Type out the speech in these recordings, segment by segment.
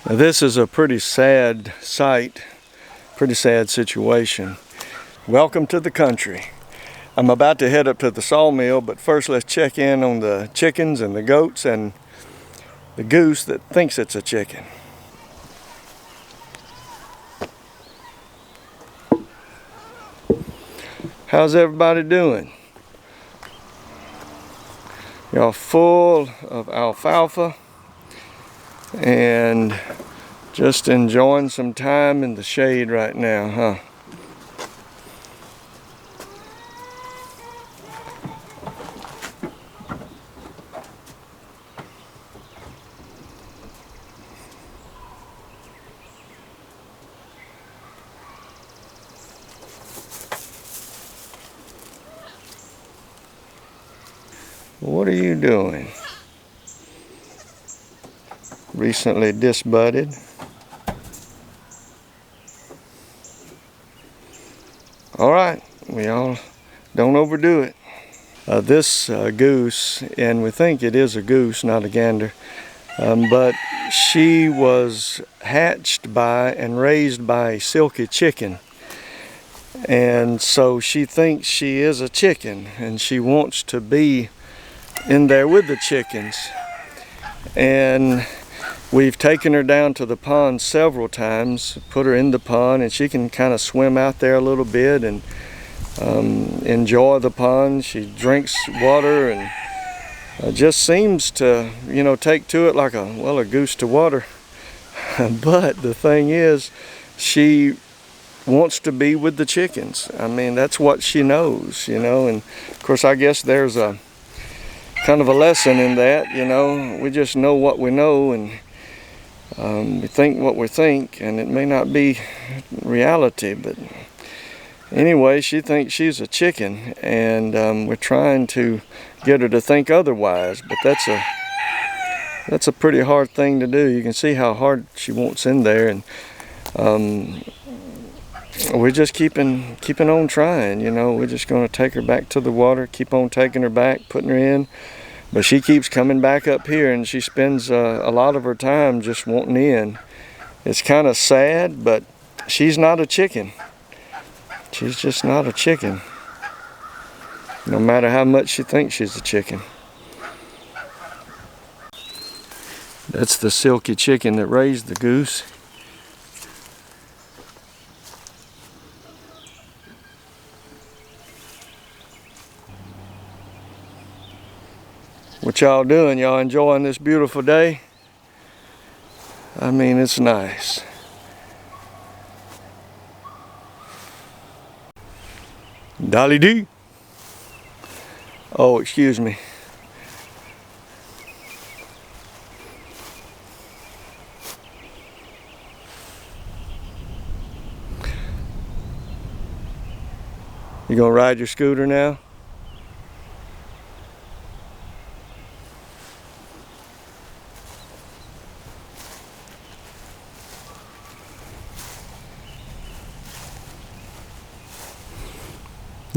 Now, this is a pretty sad sight, pretty sad situation. Welcome to the country. I'm about to head up to the sawmill, but first let's check in on the chickens and the goats and the goose that thinks it's a chicken. How's everybody doing? Y'all full of alfalfa and just enjoying some time in the shade right now, huh? What are you doing? Recently disbudded. All right, we all don't overdo it. This goose, and we think it is a goose, not a gander, but she was hatched by and raised by a silky chicken. And so she thinks she is a chicken, and she wants to be in there with the chickens. And we've taken her down to the pond several times, put her in the pond, and she can kind of swim out there a little bit and enjoy the pond. She drinks water and just seems to, take to it like a goose to water. But the thing is, she wants to be with the chickens. I mean, that's what she knows, and of course I guess there's a kind of a lesson in that, we just know what we know, and we think what we think, and it may not be reality. But anyway, she thinks she's a chicken, and we're trying to get her to think otherwise, but that's a pretty hard thing to do. You can see how hard she wants in there, and we're just keeping on trying. We're just going to take her back to the water, keep on taking her back, putting her in. But she keeps coming back up here, and she spends a lot of her time just wanting in. It's kind of sad, but she's not a chicken. She's just not a chicken, no matter how much she thinks she's a chicken. That's the silky chicken that raised the goose. What y'all doing? Y'all enjoying this beautiful day? I mean, it's nice. Dolly D. Oh, excuse me. You gonna ride your scooter now?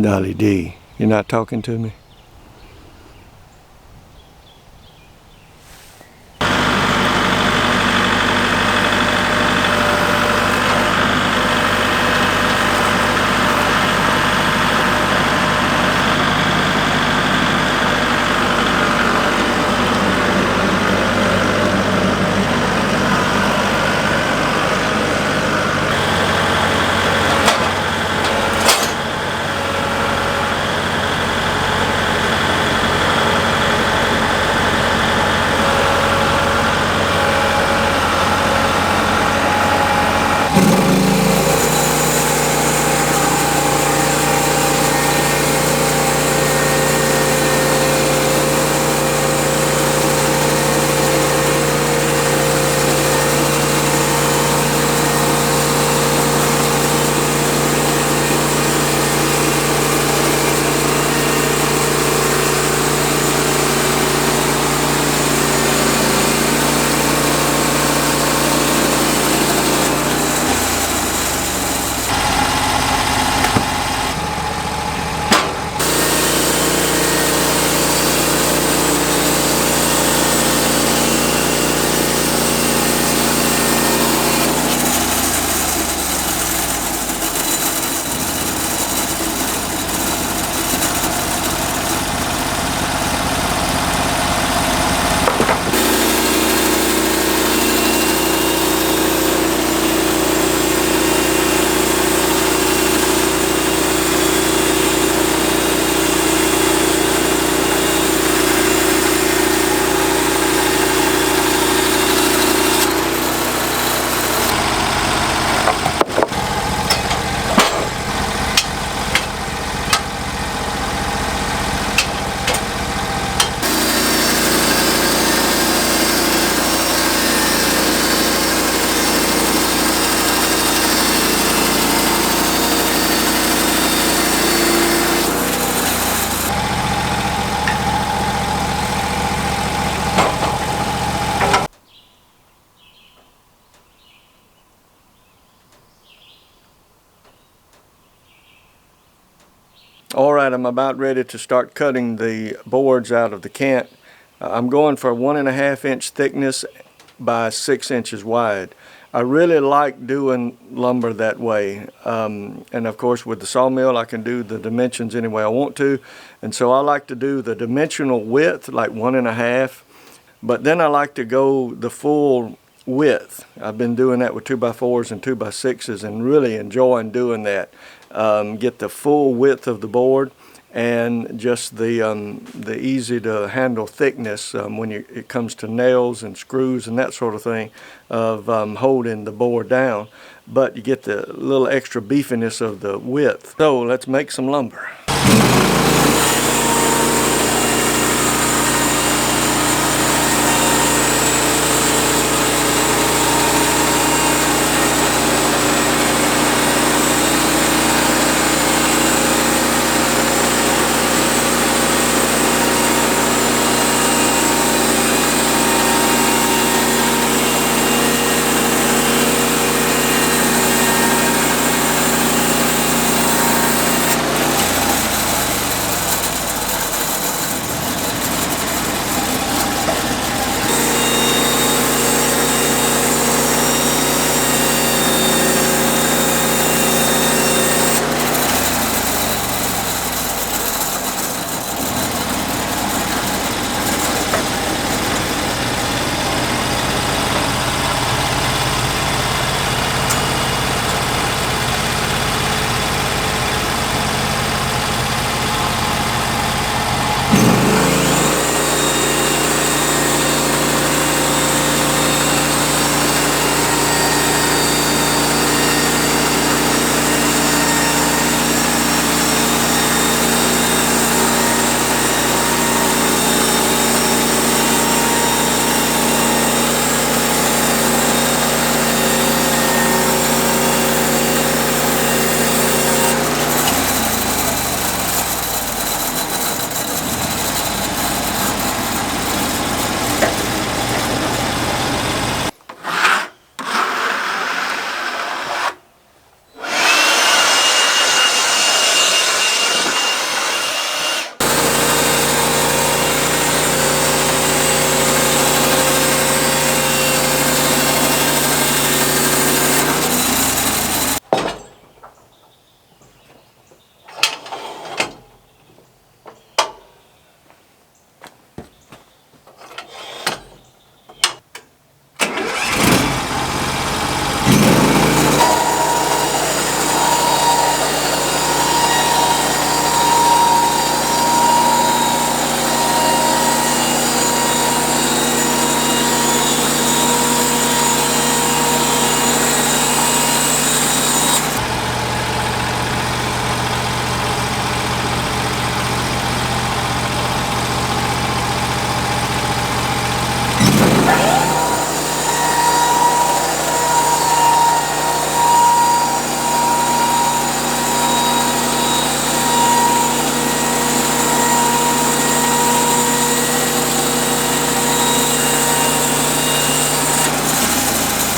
Dolly D, you're not talking to me? All right, I'm about ready to start cutting the boards out of the cant. I'm going for 1.5 inch thickness by 6 inches wide. I really like doing lumber that way. And of course with the sawmill I can do the dimensions any way I want to. And so I like to do the dimensional width, like 1.5. But then I like to go the full width. I've been doing that with 2x4s and 2x6s and really enjoying doing that. Get the full width of the board and just the easy to handle thickness when it comes to nails and screws and that sort of thing of holding the board down. But you get the little extra beefiness of the width. So let's make some lumber.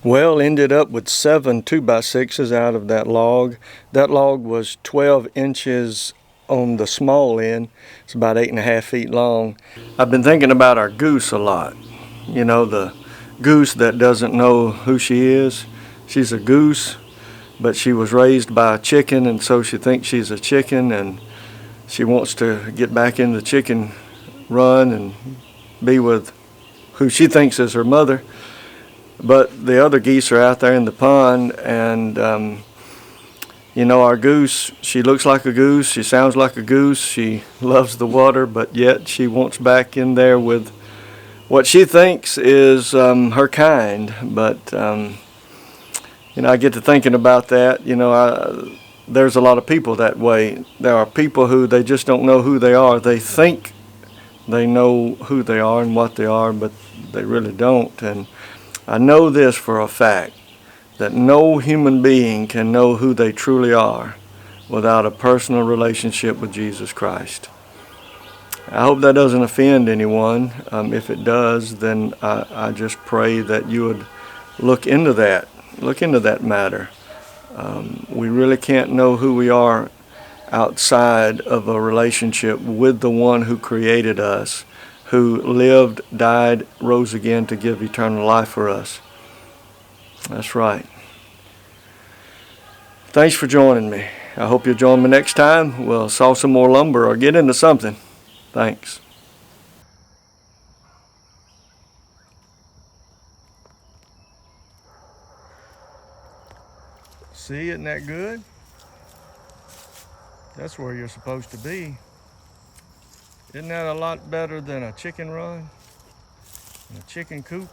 Well, ended up with 7 2x6s out of that log. That log was 12 inches on the small end. It's about 8.5 feet long. I've been thinking about our goose a lot. You know, the goose that doesn't know who she is. She's a goose, but she was raised by a chicken, and so she thinks she's a chicken, and she wants to get back in the chicken run and be with who she thinks is her mother. But the other geese are out there in the pond, and you know, our goose, she looks like a goose, she sounds like a goose, she loves the water, but yet she wants back in there with what she thinks is her kind. But you know, I get to thinking about that. You know, there's a lot of people that way. There are people who they just don't know who they are. They think they know who they are and what they are, but they really don't. And I know this for a fact, that no human being can know who they truly are without a personal relationship with Jesus Christ. I hope that doesn't offend anyone. If it does, then I just pray that you would look into that matter. We really can't know who we are outside of a relationship with the one who created us, who lived, died, rose again to give eternal life for us. That's right. Thanks for joining me. I hope you'll join me next time. We'll saw some more lumber or get into something. Thanks. See, isn't that good? That's where you're supposed to be. Isn't that a lot better than a chicken run? A chicken coop?